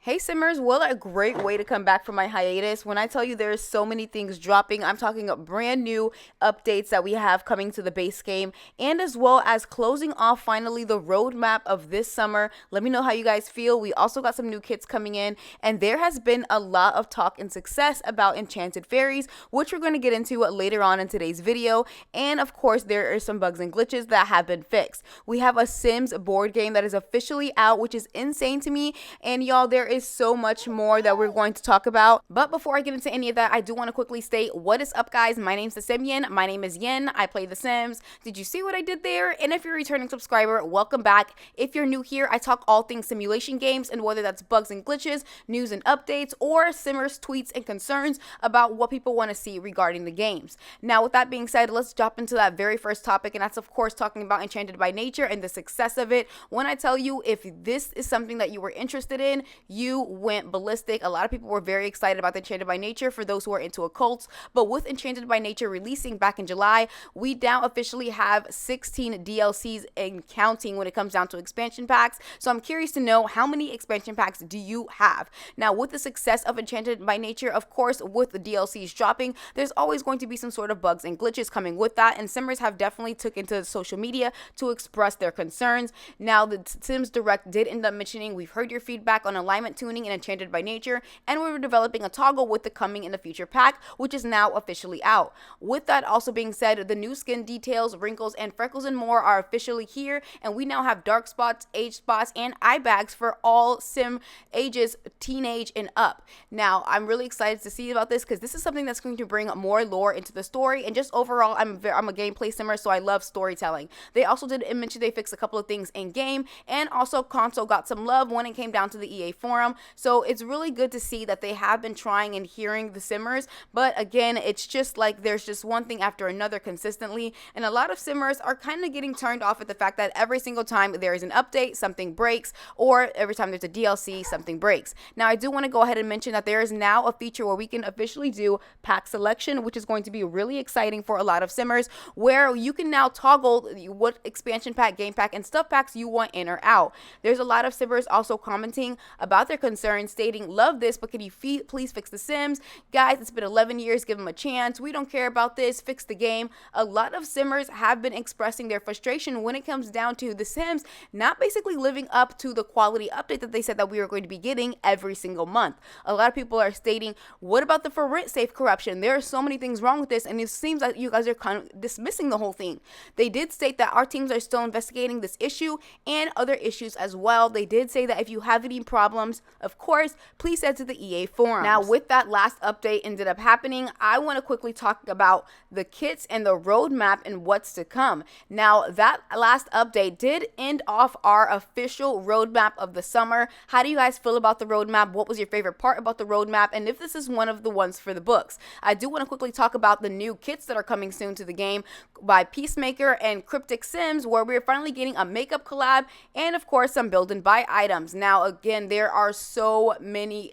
Hey Simmers, what a great way to come back from my hiatus. When I tell you there's so many things dropping, I'm talking brand new updates that we have coming to the base game, and as well as closing off finally the roadmap of this summer. Let me know how you guys feel. We also got some new kits coming in, and there has been a lot of talk and success about enchanted fairies, which we're going to get into later on in today's video. And of course, there are some bugs and glitches that have been fixed. We have a Sims board game that is officially out, which is insane to me. And y'all, there is so much more that we're going to talk about. But before I get into any of that, I do want to quickly state what is up, guys. My name's the Simian. My name is Yen. I play The Sims. Did you see what I did there? And if you're a returning subscriber, welcome back. If you're new here, I talk all things simulation games, and whether that's bugs and glitches, news and updates, or Simmers tweets and concerns about what people want to see regarding the games. Now, with that being said, let's jump into that very first topic, and that's of course talking about Enchanted by Nature and the success of it. When I tell you, if this is something that you were interested in, you went ballistic. A lot of people were very excited about the Enchanted by Nature for those who are into occults. But with Enchanted by Nature releasing back in July, we now officially have 16 DLCs and counting when it comes down to expansion packs. So I'm curious to know, how many expansion packs do you have? Now, with the success of Enchanted by Nature, of course, with the DLCs dropping, there's always going to be some sort of bugs and glitches coming with that. And Simmers have definitely took into social media to express their concerns. Now, the Sims Direct did end up mentioning, we've heard your feedback on alignment tuning in Enchanted by Nature, and we were developing a toggle with the coming in the future pack, which is now officially out. With that also being said, the new skin details, wrinkles, and freckles and more are officially here, and we now have dark spots, age spots, and eye bags for all Sim ages, teenage and up. Now, I'm really excited to see about this because this is something that's going to bring more lore into the story, and just overall, I'm a gameplay simmer, so I love storytelling. They also did mention they fixed a couple of things in game, and also console got some love when it came down to the EA forum. So it's really good to see that they have been trying and hearing the simmers, but again, it's just like there's just one thing after another consistently, and a lot of simmers are kind of getting turned off at the fact that every single time there is an update, something breaks, or every time there's a DLC, something breaks. Now, I do want to go ahead and mention that there is now a feature where we can officially do pack selection, which is going to be really exciting for a lot of simmers, where you can now toggle what expansion pack, game pack, and stuff packs you want in or out. There's a lot of simmers also commenting about their concerns, stating, love this, but can you please fix the Sims? Guys, it's been 11 years, give them a chance. We don't care about this, fix the game. A lot of simmers have been expressing their frustration when it comes down to the Sims not basically living up to the quality update that they said that we were going to be getting every single month. A lot of people are stating, what about the for rent safe corruption? There are so many things wrong with this, and it seems like you guys are kind of dismissing the whole thing. They did state that our teams are still investigating this issue and other issues as well. They did say that if you have any problems, of course, please head to the EA forums. Now, with that last update ended up happening, I want to quickly talk about the kits and the roadmap and what's to come. Now, that last update did end off our official roadmap of the summer. How do you guys feel about the roadmap? What was your favorite part about the roadmap? And if this is one of the ones for the books, I do want to quickly talk about the new kits that are coming soon to the game by Peacemaker and Cryptic Sims, where we're finally getting a makeup collab and of course some build and buy items. Now, again, there are so many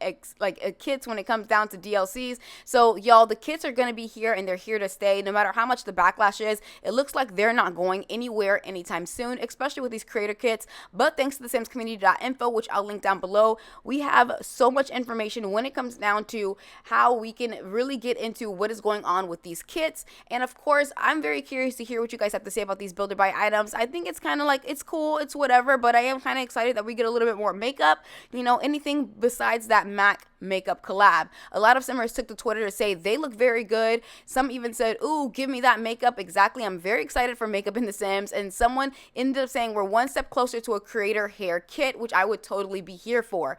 kits when it comes down to DLCs. So y'all, the kits are going to be here and they're here to stay no matter how much the backlash is. It looks like they're not going anywhere anytime soon, especially with these creator kits. But thanks to the simscommunity.info, which I'll link down below, we have so much information when it comes down to how we can really get into what is going on with these kits. And of course, I'm very curious to hear what you guys have to say about these builder buy items. I think it's kind of like, it's cool, it's whatever, but I am kind of excited that we get a little bit more makeup, you know, anything besides that MAC makeup collab. A lot of simmers took to Twitter to say they look very good. Some even said, ooh, give me that makeup. Exactly. I'm very excited for makeup in The Sims. And someone ended up saying we're one step closer to a creator hair kit, which I would totally be here for.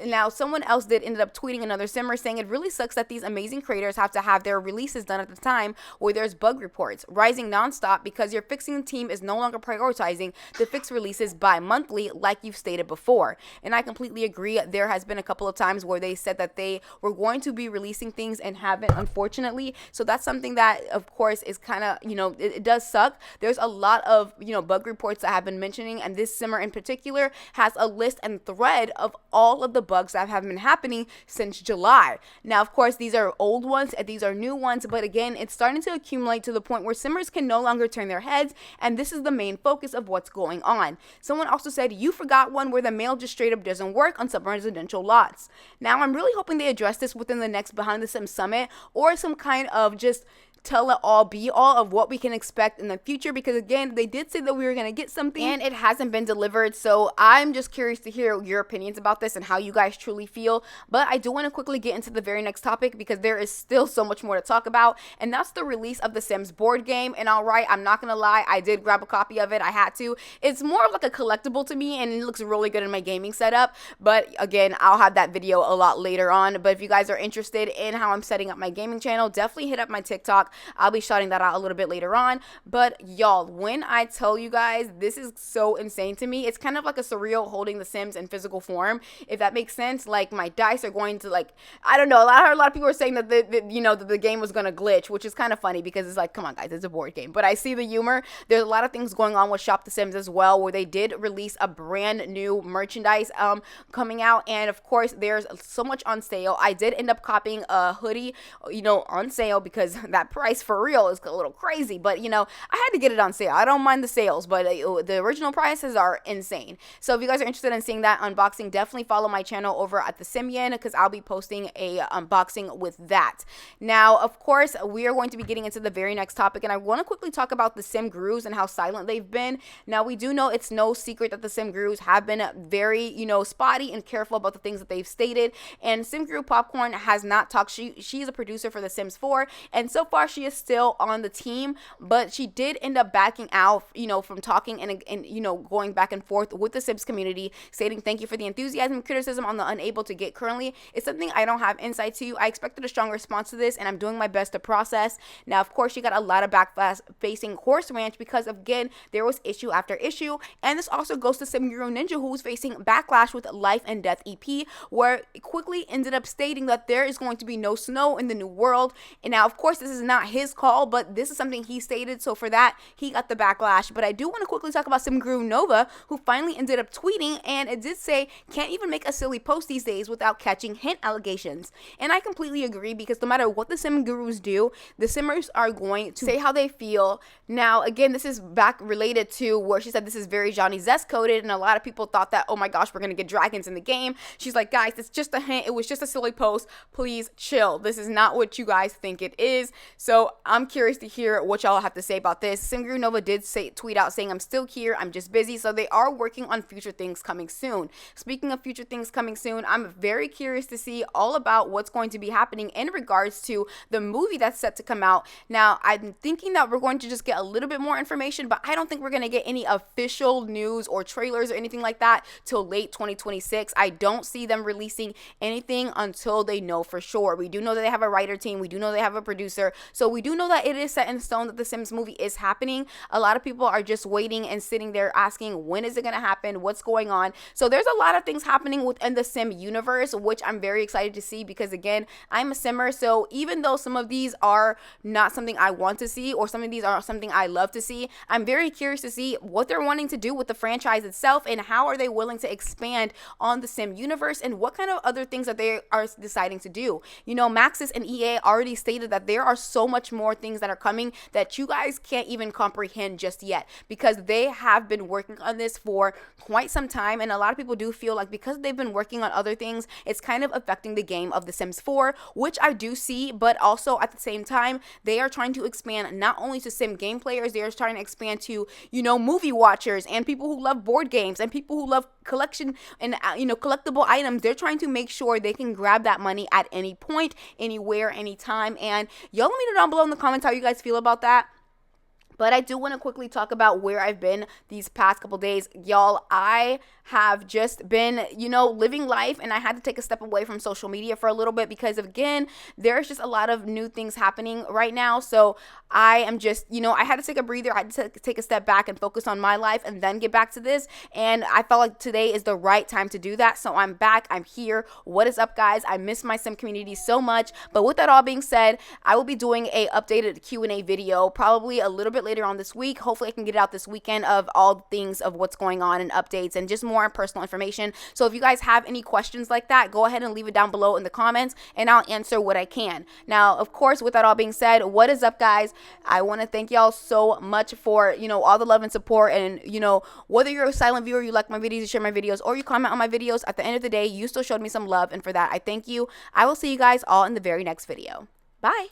Now, someone else did ended up tweeting another simmer saying it really sucks that these amazing creators have to have their releases done at the time where there's bug reports rising nonstop because your fixing team is no longer prioritizing the fix releases bi-monthly like you've stated before. And I completely agree. There has been a couple of times where they said that they were going to be releasing things and haven't, unfortunately. So that's something that, of course, is kind of, it does suck. There's a lot of, bug reports that have been mentioning, and this simmer in particular has a list and thread of all of the bugs that have been happening since July. Now, of course, these are old ones and these are new ones, but again, it's starting to accumulate to the point where simmers can no longer turn their heads, and this is the main focus of what's going on. Someone also said, you forgot one where the mail just straight up doesn't work on some residential lots. Now, I'm really hoping they address this within the next Behind the Sims Summit, or some kind of just tell it all, be all of what we can expect in the future, because again, they did say that we were going to get something and it hasn't been delivered. So I'm just curious to hear your opinions about this and how you guys truly feel. But I do want to quickly get into the very next topic, because there is still so much more to talk about, and that's the release of the Sims board game. And alright, I'm not gonna lie, I did grab a copy of it. I had to. It's more of like a collectible to me, and it looks really good in my gaming setup. But again, I'll have that video a lot later on. But if you guys are interested in how I'm setting up my gaming channel, definitely hit up my TikTok. I'll be shouting that out a little bit later on. But y'all, when I tell you guys, this is so insane to me. It's kind of like a surreal holding the Sims in physical form, if that makes sense. Like, my dice are going to, like, I don't know, I heard a lot of people are saying that the game was gonna glitch, which is kind of funny, because it's like, come on guys, it's a board game. But I see the humor. There's a lot of things going on with Shop the Sims as well, where they did release a brand new merchandise coming out, and of course there's so much on sale. I did end up copying a hoodie on sale, because that price for real is a little crazy, but I had to get it on sale. I don't mind the sales, but the original prices are insane. So if you guys are interested in seeing that unboxing, definitely follow my channel over at the Simien, because I'll be posting a unboxing with that. Now, of course, we are going to be getting into the very next topic, and I want to quickly talk about the Sim Gurus and how silent they've been. Now, we do know it's no secret that the Sim Gurus have been very spotty and careful about the things that they've stated, and Sim Guru Popcorn has not talked. She's a producer for The Sims 4, and so far she is still on the team, but she did end up backing out, from talking and going back and forth with the Sims community, stating thank you for the enthusiasm and criticism on the unable to get currently. It's something I don't have insight to. I expected a strong response to this, and I'm doing my best to process. Now, of course, she got a lot of backlash facing Horse Ranch, because again, there was issue after issue, and this also goes to Sim Guru Ninja, who was facing backlash with Life and Death EP, where it quickly ended up stating that there is going to be no snow in the new world. And now, of course, this is not his call, but this is something he stated, so for that, he got the backlash. But I do want to quickly talk about Sim Guru Nova, who finally ended up tweeting, and it did say, can't even make a silly post these days without catching hint allegations. And I completely agree, because no matter what the Sim Gurus do, the Simmers are going to say how they feel. Now, again, this is back related to where she said this is very Johnny Zest coded, and a lot of people thought that, oh my gosh, we're going to get dragons in the game. She's like, guys, it's just a hint. It was just a silly post. Please chill. This is not what you guys think it is. So I'm curious to hear what y'all have to say about this. Sim Guru Nova did tweet out saying, I'm still here, I'm just busy. So they are working on future things coming soon. Speaking of future things coming soon, I'm very curious to see all about what's going to be happening in regards to the movie that's set to come out. Now, I'm thinking that we're going to just get a little bit more information, but I don't think we're going to get any official news or trailers or anything like that till late 2026. I don't see them releasing anything until they know for sure. We do know that they have a writer team. We do know they have a producer. So we do know that it is set in stone that the Sims movie is happening. A lot of people are just waiting and sitting there asking, when is it going to happen? What's going on? So there's a lot of things happening within the Sim universe, which I'm very excited to see, because again, I'm a Simmer. So even though some of these are not something I want to see, or some of these are something I love to see, I'm very curious to see what they're wanting to do with the franchise itself, and how are they willing to expand on the Sim universe, and what kind of other things that they are deciding to do. Maxis and EA already stated that there are so much more things that are coming that you guys can't even comprehend just yet, because they have been working on this for quite some time, and a lot of people do feel like because they've been working on other things, it's kind of affecting the game of The Sims 4, which I do see. But also at the same time, they are trying to expand not only to Sim game players, they are trying to expand to movie watchers and people who love board games and people who love collection and collectible items. They're trying to make sure they can grab that money at any point, anywhere, anytime. And y'all let me know down below in the comments how you guys feel about that. But I do want to quickly talk about where I've been these past couple days. Y'all, I have just been, living life, and I had to take a step away from social media for a little bit because, again, there's just a lot of new things happening right now. So I am just, I had to take a breather. I had to take a step back and focus on my life and then get back to this. And I felt like today is the right time to do that. So I'm back. I'm here. What is up, guys? I miss my sim community so much. But with that all being said, I will be doing a updated Q&A video probably a little bit later on this week. Hopefully I can get it out this weekend of all things of what's going on and updates and just more personal information. So if you guys have any questions like that, go ahead and leave it down below in the comments and I'll answer what I can. Now, of course, with that all being said, what is up, guys? I want to thank y'all so much for, all the love and support. And, whether you're a silent viewer, you like my videos, you share my videos, or you comment on my videos, at the end of the day, you still showed me some love. And for that, I thank you. I will see you guys all in the very next video. Bye.